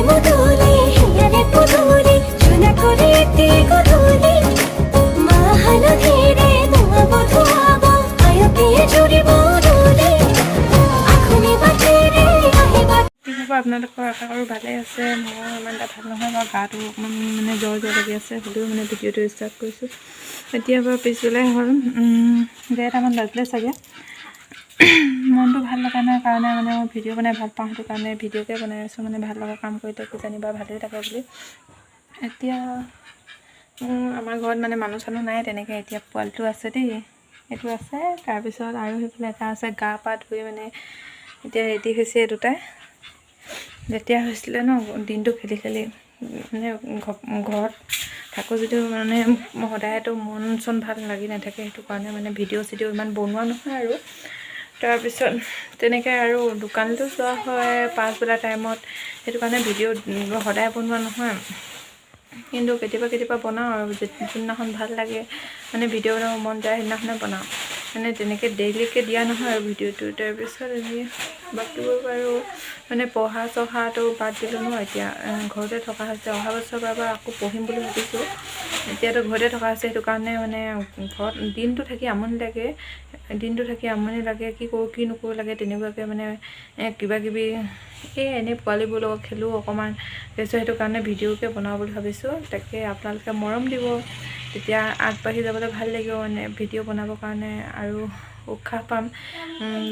মধুলি হিয়াৰে পুতুলি চুনা কৰে গধুলি মা হালধিৰে নোয়া বধুয়াব আয়তিয়ে জুড়িব দুলি আখনি বাটিৰে আহিবা। আপোনালোকৰ আশা কৰোঁ ভালে আছে। মোৰ ইমান এটা ভাল নহয় বাৰু, গাটো অকণমান মানে জ্বৰ লাগি আছে, হ'লেও মানে ভিডিঅ'টো ষ্টাৰ্ট কৰিছোঁ। এতিয়া বাৰু পিছবেলাই হ'ল 1:30মান বাজিলে চাগে। মনটো ভাল লগা নাই কাৰণে মানে মই ভিডিঅ' বনাই ভাল পাওঁ, সেইটো কাৰণে ভিডিঅ'কে বনাই আছোঁ। মানে ভাল লগা কাম কৰিলে কিজানিবা ভালেই থাকে বুলি। এতিয়া আমাৰ ঘৰত মানে মানুহ চানুহ নাই তেনেকৈ। এতিয়া পোৱালিটো আছে দেই, এইটো আছে, তাৰপিছত আৰু সেইফালে এটা আছে। গা পা ধুই মানে এতিয়া ৰেডি হৈছে দুটাই। যেতিয়া হৈছিলে ন দিনটো খেলি খেলি মানে ঘৰত থাকোঁ যদিও মানে সদায়তো মন চন ভাল লাগি নাথাকে, সেইটো কাৰণে মানে ভিডিঅ' চিডিঅ' ইমান বনোৱা নহয় আৰু। তাৰপিছত তেনেকৈ আৰু দোকানতো যোৱা হয় পাছবেলা টাইমত, সেইটো কাৰণে ভিডিঅ' সদায় বনোৱা নহয়। কিন্তু কেতিয়াবা বনাওঁ আৰু যোনদিনাখন ভাল লাগে মানে ভিডিঅ' বনাব মন যায় সেইদিনাখনে বনাওঁ। মানে তেনেকৈ ডেইলিকৈ দিয়া নহয় আৰু ভিডিঅ'টো। তাৰপিছত এনেই বাকীবোৰ বাৰু মানে পঢ়া চঢ়াটো বাদ দিলোঁ ন, এতিয়া ঘৰতে থকা হৈছে। অহা বছৰৰ পৰা আকৌ পঢ়িম বুলি ভাবিছোঁ। এতিয়াতো ঘৰতে থকা হৈছে, সেইটো কাৰণে মানে ঘৰত দিনটো থাকি আমনি লাগে। কি কৰোঁ কি নকৰোঁ লাগে, তেনেকুৱাকৈ মানে কিবাকিবি এনেই পোৱালিবোৰৰ লগত খেলোঁ অকণমান। তাৰপিছত সেইটো কাৰণে ভিডিঅ'কে বনাওঁ বুলি ভাবিছোঁ। তাকে আপোনালোকে মৰম দিব, তেতিয়া আগবাঢ়ি যাবলৈ ভাল লাগিব মানে ভিডিঅ' বনাবৰ কাৰণে আৰু উৎসাহ পাম।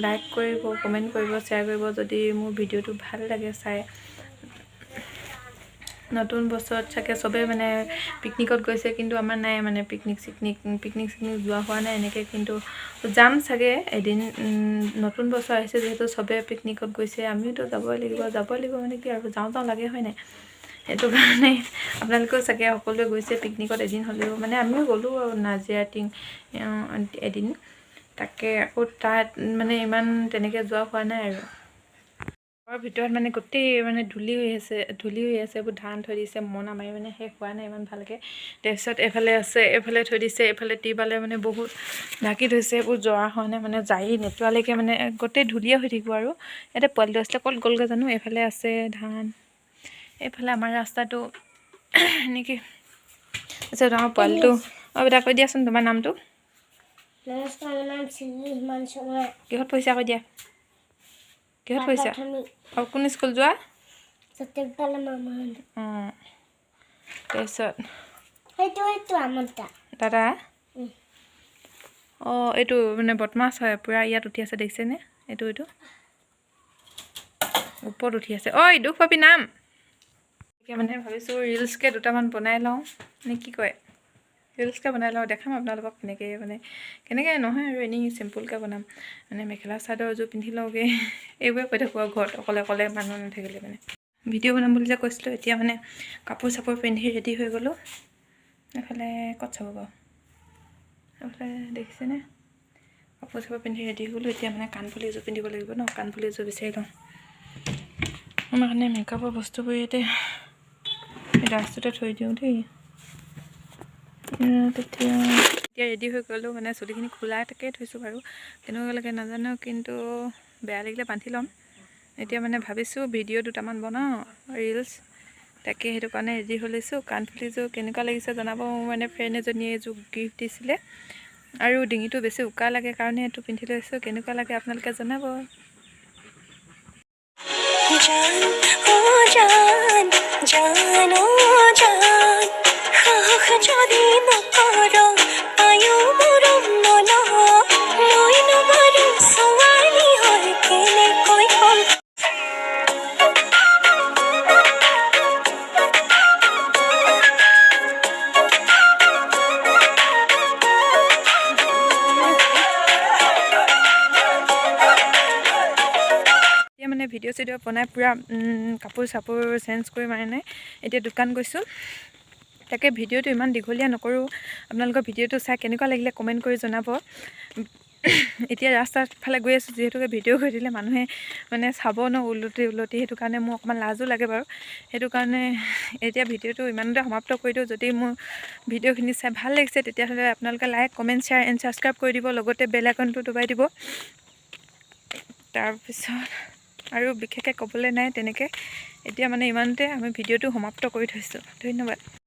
লাইক কৰিব, কমেণ্ট কৰিব, শ্বেয়াৰ কৰিব যদি মোৰ ভিডিঅ'টো ভাল লাগে চাই। নতুন বছৰত চাগে চবেই মানে পিকনিকত গৈছে, কিন্তু আমাৰ নাই মানে পিকনিক চিকনিক যোৱা হোৱা নাই এনেকৈ। কিন্তু যাম চাগে এদিন। নতুন বছৰ আহিছে যিহেতু চবেই পিকনিকত গৈছে, আমিওতো যাবই লাগিব মানে কি আৰু যাওঁ লাগে হয় নাই। সেইটো কাৰণে আপোনালোকেও চাগে সকলোৱে গৈছে পিকনিকত এদিন হ'লেও। মানে আমিও গ'লোঁ আৰু নাজিৰা এদিন। তাকে আকৌ তাত মানে ইমান তেনেকৈ যোৱা হোৱা নাই আৰু। ঘৰৰ ভিতৰত মানে গোটেই মানে ধূলি হৈ আছে, এইবোৰ ধান থৈ দিছে, মৰণা মাৰি মানে শেষ হোৱা নাই ইমান ভালকৈ। তাৰপিছত এফালে আছে, এফালে থৈ দিছে, এফালে টিৰপালে মানে বহুত ঢাকি থৈছে। এইবোৰ জৰা হোৱা নাই মানে জাৰি নেটোৱালৈকে মানে গোটেই ধূলিয়ে হৈ থাকিব আৰু। ইয়াতে পোৱালিটো আছিলে ক'ত গ'লগৈ জানো। এইফালে আছে ধান, এইফালে আমাৰ ৰাস্তাটো এনেকৈ আছে। আমাৰ পোৱালিটো বেটা কৈ দিয়াচোন তোমাৰ নামটো। কিহত পঢ়িছা কৈ দিয়া, কিহত পঢ়িছা? আৰু কোন স্কুল যোৱা? অঁ, তাৰপিছত দাদা অঁ, এইটো মানে বদমাছ হয় পূৰা। ইয়াত উঠি আছে দেখিছেনে? এইটো ওপৰত উঠি আছে। ঐ দুখ পাবি নাম। এতিয়া মানে ভাবিছোঁ ৰিলচকৈ দুটামান বনাই লওঁ নে কি কয়, ৰিলচকৈ বনাই লওঁ, দেখাম আপোনালোকক কেনেকৈ নহয় আৰু এনেই চিম্পুলকৈ বনাম। মানে মেখেলা চাদৰ এযোৰ পিন্ধি লওঁগৈ, এইবোৰে কৈ থাকোঁ আৰু ঘৰত অকলে মানুহ নাথাকিলে মানে। ভিডিঅ' বনাম বুলি যে কৈছিলোঁ, এতিয়া মানে কাপোৰ চাপোৰ পিন্ধি ৰেডি হৈ গ'লোঁ। এইফালে ক'ত চাব বাৰু, এইফালে দেখিছেনে? কাপোৰ চাপোৰ পিন্ধি ৰেডি হৈ গ'লোঁ। এতিয়া মানে কাণফুলি এযোৰ পিন্ধিব লাগিব ন, কাণফুলি এযোৰ বিচাৰি লওঁ। আমাৰ কাৰণে মেকআপৰ বস্তুবোৰ ইয়াতে ৰাস্তাতে থৈ দিওঁ দেই। তেতিয়া ৰেডি হৈ গ'লোঁ, মানে চুলিখিনি খোলাকৈ থৈছোঁ বাৰু, কেনেকুৱা লাগে নাজানো, কিন্তু বেয়া লাগিলে বান্ধি ল'ম। এতিয়া মানে ভাবিছোঁ ভিডিঅ' দুটামান বনাওঁ ৰিলচ, তাকে সেইটো কাৰণে ৰেডি হৈ লৈছোঁ। কাণফুলিযোৰ কেনেকুৱা লাগিছে জনাব। মোৰ মানে ফ্ৰেণ্ড এজনীয়ে এযোৰ গিফ্ট দিছিলে, আৰু ডিঙিটো বেছি উকা লাগে কাৰণে এইটো পিন্ধি লৈছোঁ। কেনেকুৱা লাগে আপোনালোকে জনাব। মানে ভিডিঅ' চিডিঅ' বনাই পূৰা কাপোৰ চাপোৰ চেঞ্জ কৰি মানে এতিয়া দোকান গৈছোঁ। তাকে ভিডিঅ'টো ইমান দীঘলীয়া নকৰোঁ। আপোনালোকৰ ভিডিঅ'টো চাই কেনেকুৱা লাগিলে কমেণ্ট কৰি জনাব। এতিয়া ৰাস্তাৰ ফালে গৈ আছোঁ, যিহেতুকে ভিডিঅ' কৰি দিলে মানুহে মানে চাব ন উলটি, সেইটো কাৰণে মোৰ অকণমান লাজো লাগে বাৰু। সেইটো কাৰণে এতিয়া ভিডিঅ'টো ইমানতে সমাপ্ত কৰি দিওঁ। যদি মোৰ ভিডিঅ'খিনি চাই ভাল লাগিছে তেতিয়াহ'লে আপোনালোকে like, comment, share and subscribe কৰি দিব, লগতে বেল আইকনটো দবাই দিব। তাৰপিছত আৰু বিশেষকৈ ক'বলৈ নাই তেনেকৈ এতিয়া মানে ইমানতে আমি ভিডিঅ'টো সমাপ্ত কৰি থৈছোঁ ধন্যবাদ